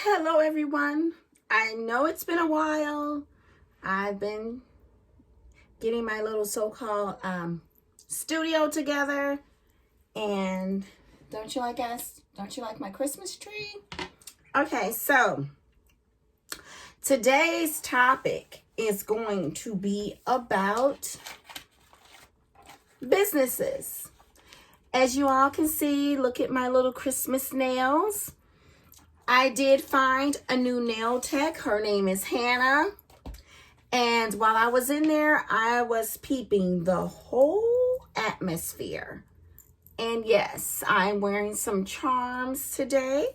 Hello everyone. I know it's been a while. I've been getting my little so-called studio together, and don't you like us? Don't you like my Christmas tree? Okay, so today's topic is going to be about businesses. As you all can see, look at my little Christmas nails. I did find a new nail tech. Her name is Hannah. And while I was in there, I was peeping the whole atmosphere. And yes, I'm wearing some charms today.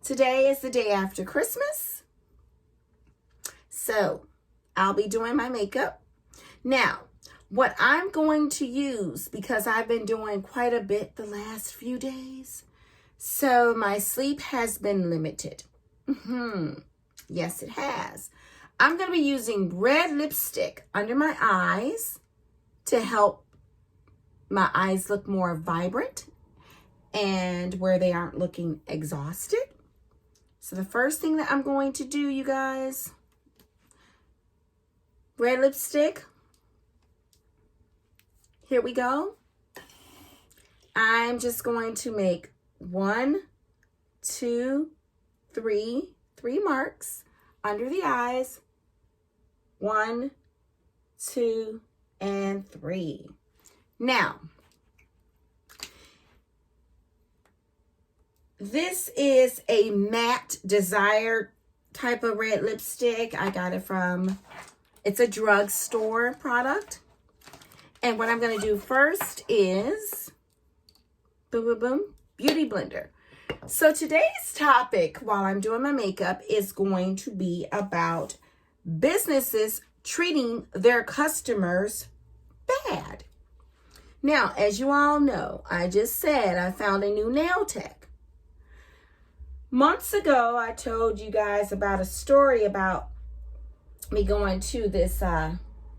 Today is the day after Christmas. So I'll be doing my makeup. Now, what I'm going to use, because I've been doing quite a bit the last few days, so my sleep has been limited. Yes, it has. I'm going to be using red lipstick under my eyes to help my eyes look more vibrant and where they aren't looking exhausted. So the first thing that I'm going to do, you guys, red lipstick. Here we go. I'm just going to make 1, 2, 3 marks under the eyes. 1, 2, and 3. Now, this is a matte desired type of red lipstick. I got it from, it's a drugstore product. And what I'm going to do first is, boom, boom, boom, beauty blender. So today's topic, while I'm doing my makeup, is going to be about businesses treating their customers bad. Now, as you all know, I just said I found a new nail tech. Months ago, I told you guys about a story about me going to this,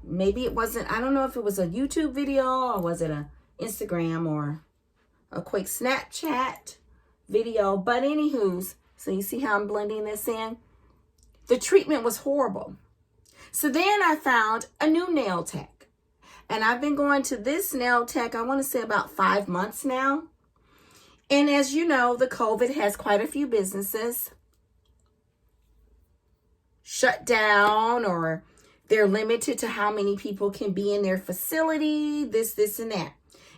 maybe it wasn't, I don't know if it was a YouTube video or was it a Instagram or a quick Snapchat video, but anywho's, so you see how I'm blending this in? The treatment was horrible. So then I found a new nail tech, and I've been going to this nail tech, I want to say about 5 months now. And as you know, the COVID has quite a few businesses shut down, or they're limited to how many people can be in their facility, this, and that.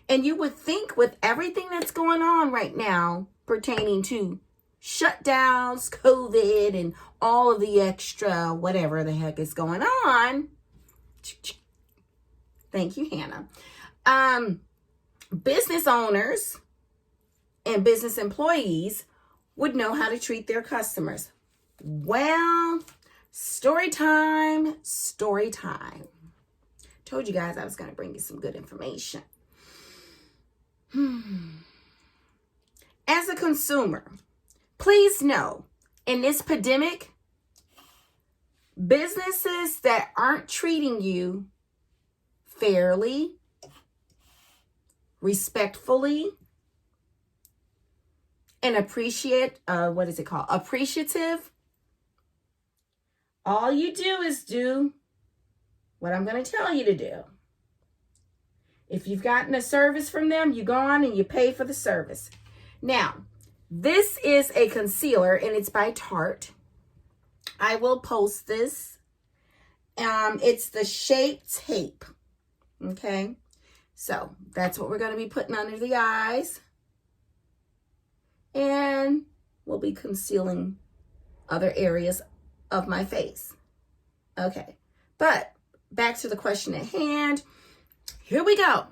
And you would think with everything that's going on right now pertaining to shutdowns, COVID, and all of the extra whatever the heck is going on. Thank you, Hannah. Business owners and business employees would know how to treat their customers. Well, story time. Told you guys I was going to bring you some good information. As a consumer, please know, in this pandemic, businesses that aren't treating you fairly, respectfully, and appreciative, all you do is do what I'm going to tell you to do. If you've gotten a service from them, you go on and you pay for the service. Now, this is a concealer, and it's by Tart. I will post this. It's the Shape Tape. Okay? So, that's what we're going to be putting under the eyes. And we'll be concealing other areas of my face. Okay. But, back to the question at hand. Here we go.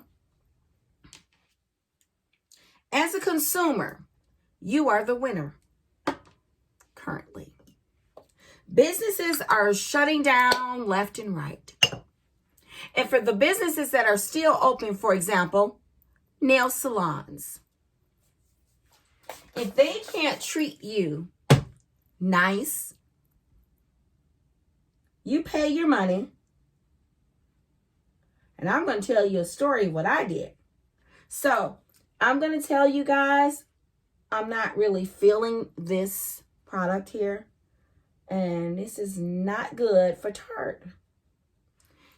As a consumer, you are the winner currently. Businesses are shutting down left and right. And for the businesses that are still open, for example, nail salons, if they can't treat you nice, you pay your money. And I'm going to tell you a story of what I did. So I'm going to tell you guys, I'm not really feeling this product here. And this is not good for Tart.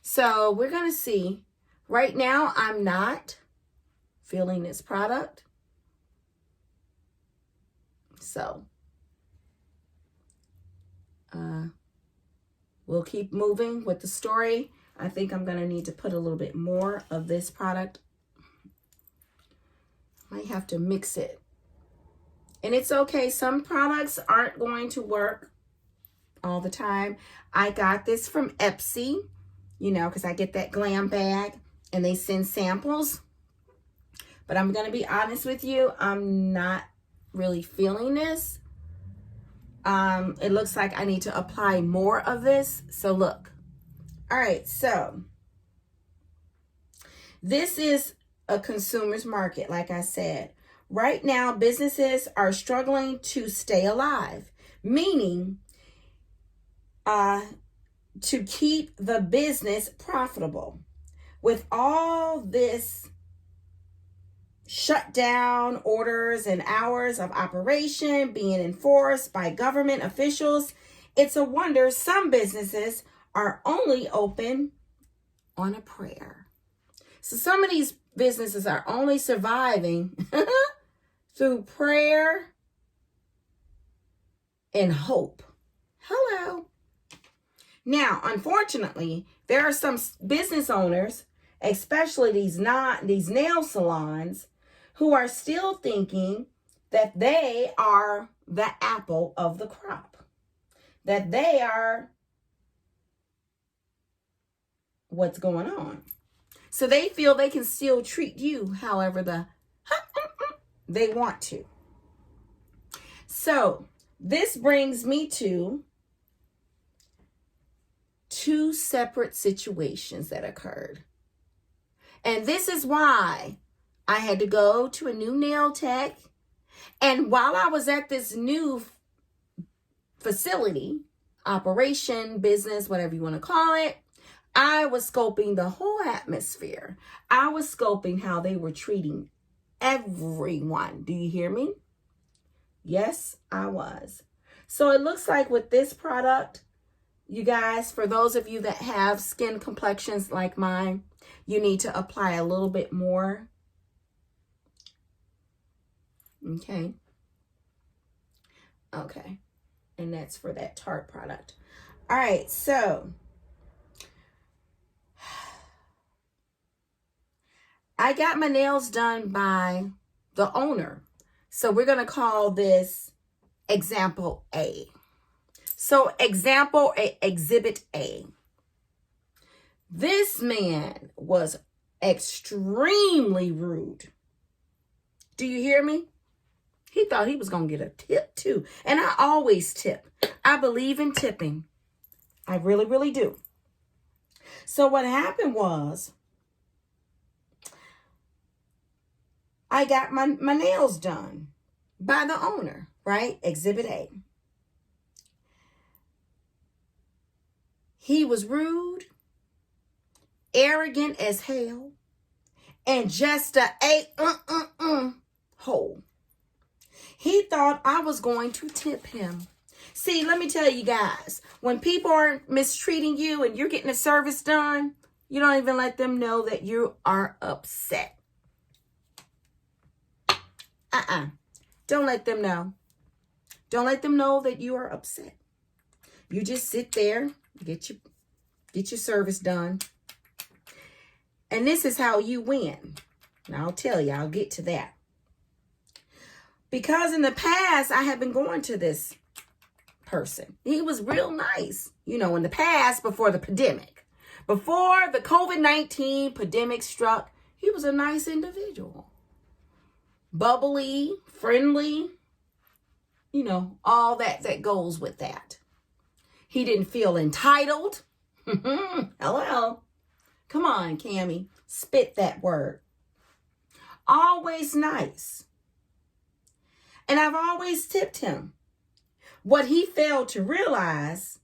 So we're going to see. Right now, I'm not feeling this product. So we'll keep moving with the story. I think I'm going to need to put a little bit more of this product. Might have to mix it. And it's okay. Some products aren't going to work all the time. I got this from Epsy, you know, because I get that glam bag and they send samples. But I'm going to be honest with you. I'm not really feeling this. It looks like I need to apply more of this. So look. All right. So this is a consumer's market, like I said. Right now, businesses are struggling to stay alive, meaning to keep the business profitable. With all this shutdown orders and hours of operation being enforced by government officials, it's a wonder some businesses are only open on a prayer. So some of these businesses are only surviving through prayer and hope. Hello. Now, unfortunately, there are some business owners, especially these nail salons, who are still thinking that they are the apple of the crop, that they are what's going on. So they feel they can still treat you however they want to. So this brings me to two separate situations that occurred. And this is why I had to go to a new nail tech. And while I was at this new facility, operation, business, whatever you want to call it, I was scoping the whole atmosphere. I was scoping how they were treating everyone. Do you hear me? Yes, I was. So it looks like with this product, you guys, for those of you that have skin complexions like mine, you need to apply a little bit more. Okay. Okay. And that's for that Tart product. All right. So I got my nails done by the owner. So we're going to call this example A. So exhibit A. This man was extremely rude. Do you hear me? He thought he was going to get a tip too. And I always tip. I believe in tipping. I really, really do. So what happened was, I got my nails done by the owner, right? Exhibit A. He was rude, arrogant as hell, and just a hole. He thought I was going to tip him. See, let me tell you guys, when people are mistreating you and you're getting a service done, you don't even let them know that you are upset. Don't let them know. Don't let them know that you are upset. You just sit there, get your service done. And this is how you win. Now I'll tell you, I'll get to that. Because in the past, I have been going to this person. He was real nice. You know, in the past, before the pandemic. Before the COVID-19 pandemic struck, he was a nice individual. Bubbly, friendly, you know, all that goes with that. He didn't feel entitled. Hello. Come on, Cammie. Spit that word. Always nice. And I've always tipped him. What he failed to realize,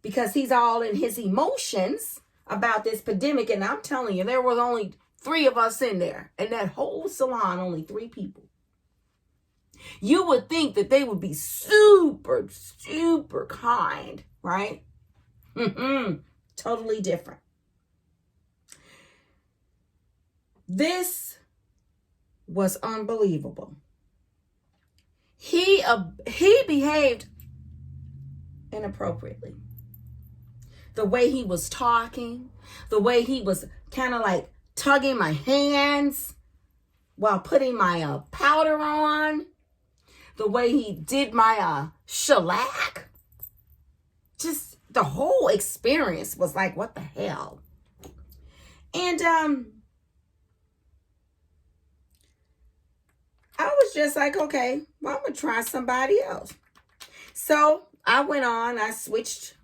because he's all in his emotions about this pandemic, and I'm telling you, there was only 3 of us in there. In that whole salon, only 3 people. You would think that they would be super, super kind, right? Totally different. This was unbelievable. He behaved inappropriately. The way he was talking, the way he was kind of like tugging my hands while putting my powder on, the way he did my shellac. Just the whole experience was like, what the hell? And I was just like, okay, well, I'm going to try somebody else. So I went on, I switched.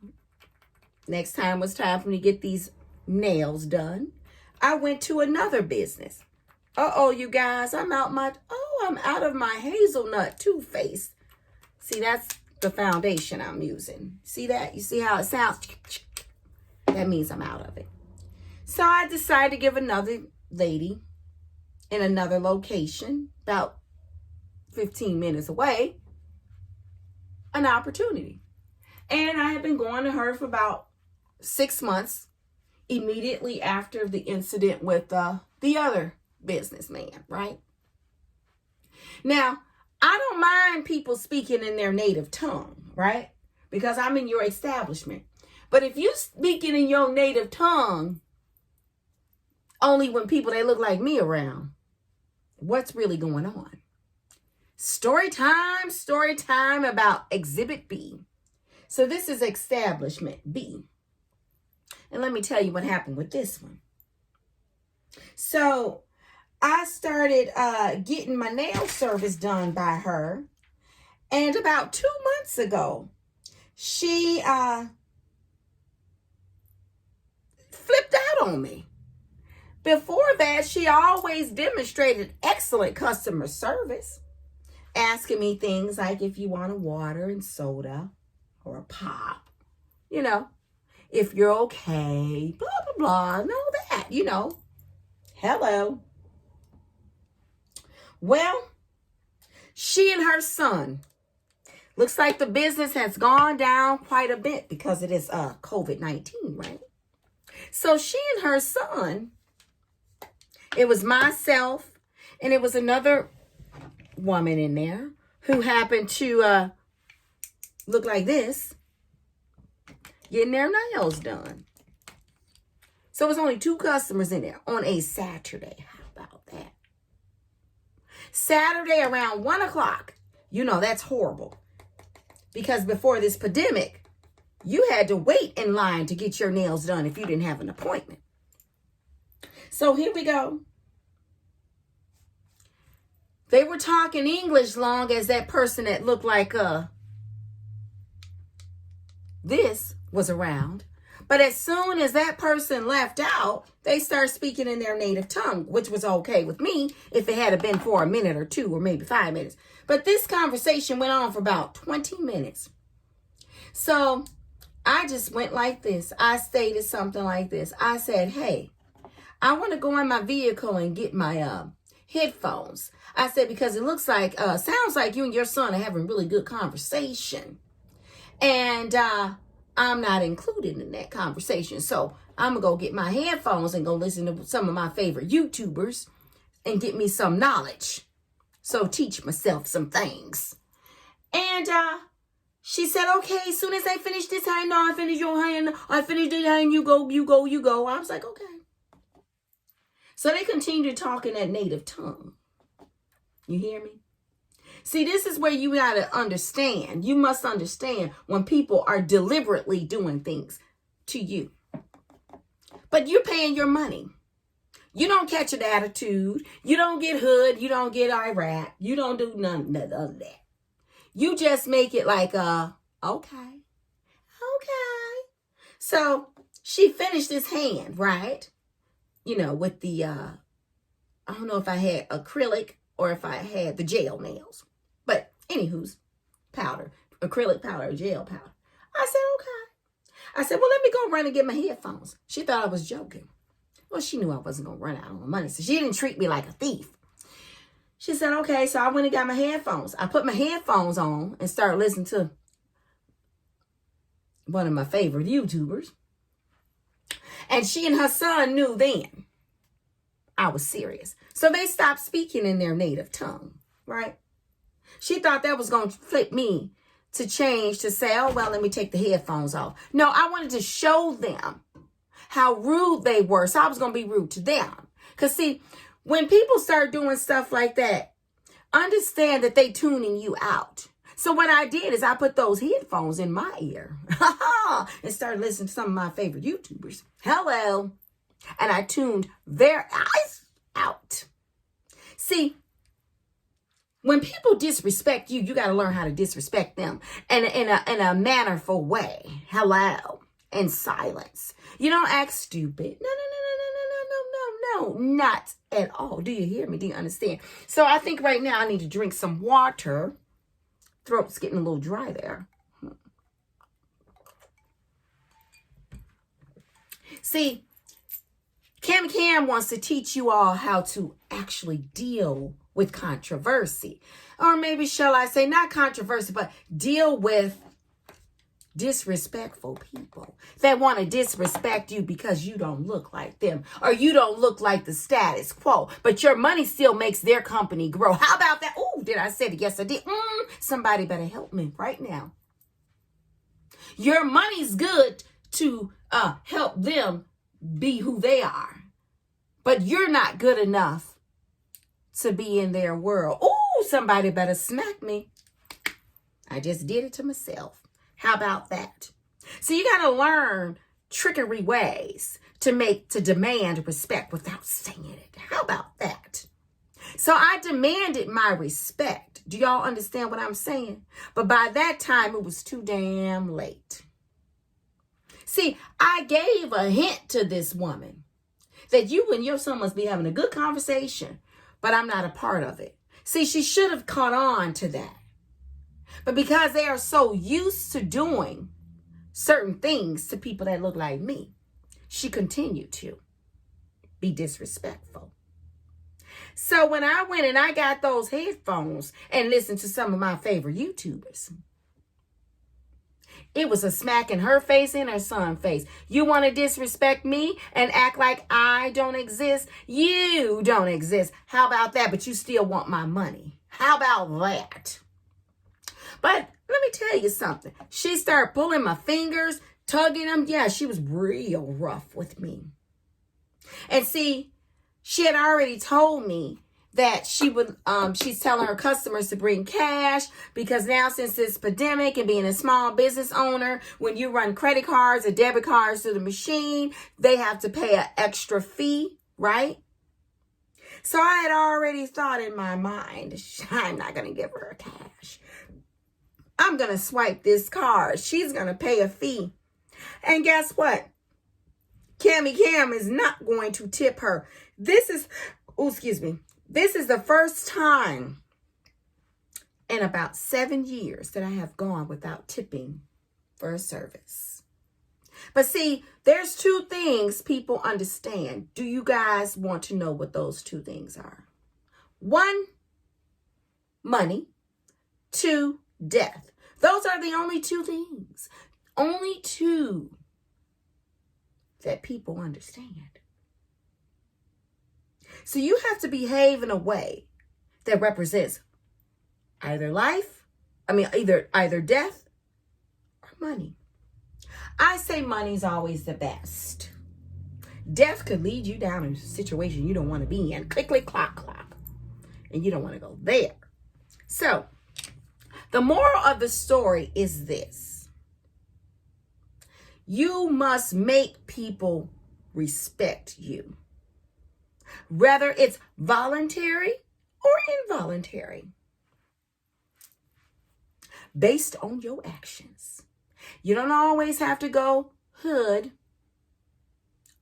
Next time was time for me to get these nails done. I went to another business. Uh-oh, you guys, I'm out of my hazelnut toothpaste. See, that's the foundation I'm using. See that? You see how it sounds? That means I'm out of it. So I decided to give another lady in another location, about 15 minutes away, an opportunity. And I had been going to her for about 6 months, immediately after the incident with the other businessman, right? Now, I don't mind people speaking in their native tongue, right? Because I'm in your establishment. But if you speaking in your native tongue only when people that look like me around, what's really going on? Story time about Exhibit B. So this is Establishment B. And let me tell you what happened with this one. So I started getting my nail service done by her. And about 2 months ago, she flipped out on me. Before that, she always demonstrated excellent customer service, asking me things like if you want a water and soda or a pop, you know, if you're okay, blah, blah, blah, and all that, you know. Hello. Well, she and her son, looks like the business has gone down quite a bit because of this COVID-19, right? So she and her son, it was myself and it was another woman in there who happened to look like this, getting their nails done. So it was only 2 customers in there on a Saturday. How about that? Saturday around 1 o'clock. You know, that's horrible. Because before this pandemic, you had to wait in line to get your nails done if you didn't have an appointment. So here we go. They were talking English long as that person that looked like this was around. But as soon as that person left out, they start speaking in their native tongue, which was okay with me if it had been for a minute or 2 or maybe 5 minutes. But this conversation went on for about 20 minutes. So I just went like this. I stated something like this. I said, hey, I want to go in my vehicle and get my headphones. I said, because it looks like, sounds like you and your son are having really good conversation. And I'm not included in that conversation. So I'm going to go get my headphones and go listen to some of my favorite YouTubers and get me some knowledge. So teach myself some things. And she said, okay, as soon as I finish this hand, no, I finish your hand. I finish this hand, you go, you go, you go. I was like, okay. So they continued to talk in that native tongue. You hear me? See, this is where you got to understand. You must understand when people are deliberately doing things to you. But you're paying your money. You don't catch an attitude. You don't get hood. You don't get Iraq. You don't do none of that. You just make it like, okay. So she finished this hand, right? You know, with the, I don't know if I had acrylic or if I had the gel nails. But anywho's powder, acrylic powder, gel powder. I said, okay. I said, well, let me go run and get my headphones. She thought I was joking. Well, she knew I wasn't going to run out on the money. So she didn't treat me like a thief. She said, okay, so I went and got my headphones. I put my headphones on and started listening to one of my favorite YouTubers. And she and her son knew then I was serious. So they stopped speaking in their native tongue, right? She thought that was going to flip me to change to say, oh, well, let me take the headphones off. No, I wanted to show them how rude they were. So I was going to be rude to them. Because see, when people start doing stuff like that, understand that they tuning you out. So what I did is I put those headphones in my ear and started listening to some of my favorite YouTubers. Hello. And I tuned their eyes out. See, when people disrespect you, you got to learn how to disrespect them in a mannerful way. Hello. In silence. You don't act stupid. No, not at all. Do you hear me? Do you understand? So I think right now I need to drink some water. Throat's getting a little dry there. See, Cam wants to teach you all how to actually deal with controversy. Or maybe shall I say not controversy, but deal with disrespectful people that want to disrespect you because you don't look like them or you don't look like the status quo, but your money still makes their company grow. How about that? Oh, did I say it? Yes, I did. Somebody better help me right now. Your money's good to help them be who they are, but you're not good enough to be in their world. Oh, somebody better smack me. I just did it to myself. How about that? So you got to learn trickery ways to demand respect without saying it. How about that? So I demanded my respect. Do y'all understand what I'm saying? But by that time, it was too damn late. See, I gave a hint to this woman that you and your son must be having a good conversation, but I'm not a part of it. See, she should have caught on to that. But because they are so used to doing certain things to people that look like me, she continued to be disrespectful. So when I went and I got those headphones and listened to some of my favorite YouTubers, it was a smack in her face and her son's face. You want to disrespect me and act like I don't exist? You don't exist. How about that? But you still want my money. How about that? But let me tell you something. She started pulling my fingers, tugging them. Yeah, she was real rough with me. And see, she had already told me that she's telling her customers to bring cash because now since this pandemic and being a small business owner, when you run credit cards or debit cards to the machine, they have to pay an extra fee, right? So I had already thought in my mind, I'm not going to give her cash. I'm going to swipe this card. She's going to pay a fee. And guess what? Cam is not going to tip her. This is the first time in about 7 years that I have gone without tipping for a service. But see, there's two things people understand. Do you guys want to know what those two things are? 1, money. 2, death. Those are the only two things. Only two that people understand. So you have to behave in a way that represents either either death or money. I say money's always the best. Death could lead you down in a situation you don't want to be in. Click, click, clock, clock. And you don't want to go there. So, the moral of the story is this. You must make people respect you, whether it's voluntary or involuntary, based on your actions. You don't always have to go hood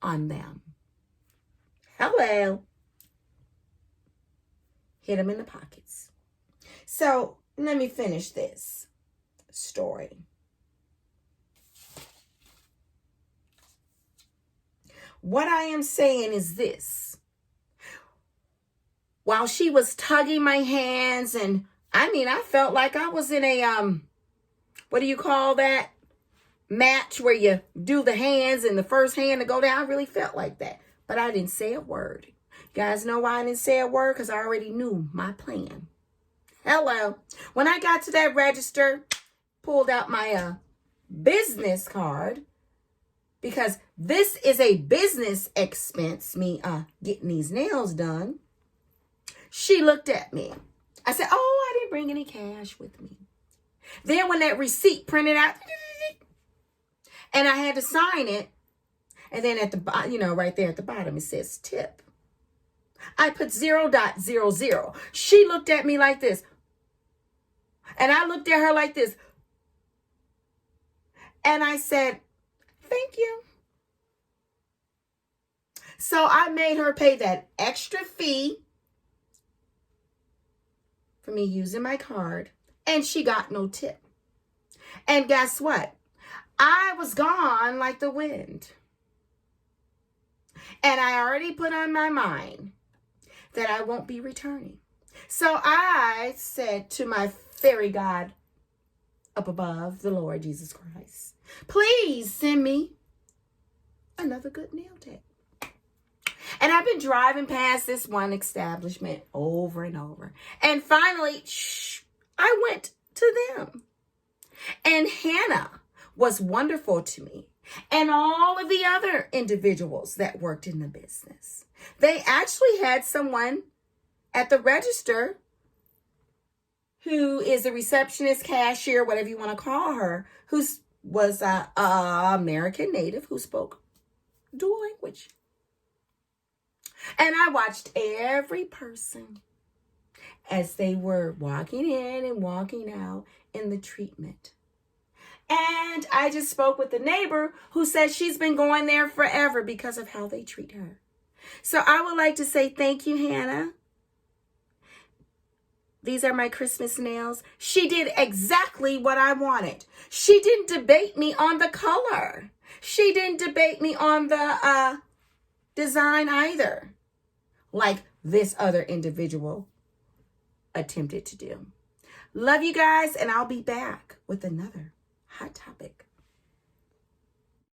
on them. Hello. Hit them in the pockets. So let me finish this story. What I am saying is this. while she was tugging my hands. And I mean, I felt like I was in a, what do you call that? Match where you do the hands and the first hand to go down. I really felt like that. But I didn't say a word. You guys know why I didn't say a word? Because I already knew my plan. Hello. When I got to that register, pulled out my business card, because this is a business expense, me getting these nails done. She looked at me. I said, oh, I didn't bring any cash with me. Then when that receipt printed out, and I had to sign it, and then at the bottom, you know, right there at the bottom, it says tip. I put 0.00. She looked at me like this. And I looked at her like this. And I said, thank you. So I made her pay that extra fee for me using my card. And she got no tip. And guess what? I was gone like the wind. And I already put on my mind that I won't be returning. So I said to my fairy god up above, the Lord Jesus Christ, please send me another good nail tech. And I've been driving past this one establishment over and over. And finally, I went to them. And Hannah was wonderful to me. And all of the other individuals that worked in the business. They actually had someone at the register who is a receptionist, cashier, whatever you want to call her, who was an American native who spoke dual language. And I watched every person as they were walking in and walking out in the treatment. And I just spoke with the neighbor who said she's been going there forever because of how they treat her. So I would like to say thank you, Hannah. These are my Christmas nails. She did exactly what I wanted. She didn't debate me on the color. She didn't debate me on the design either, like this other individual attempted to do. Love you guys, and I'll be back with another hot topic.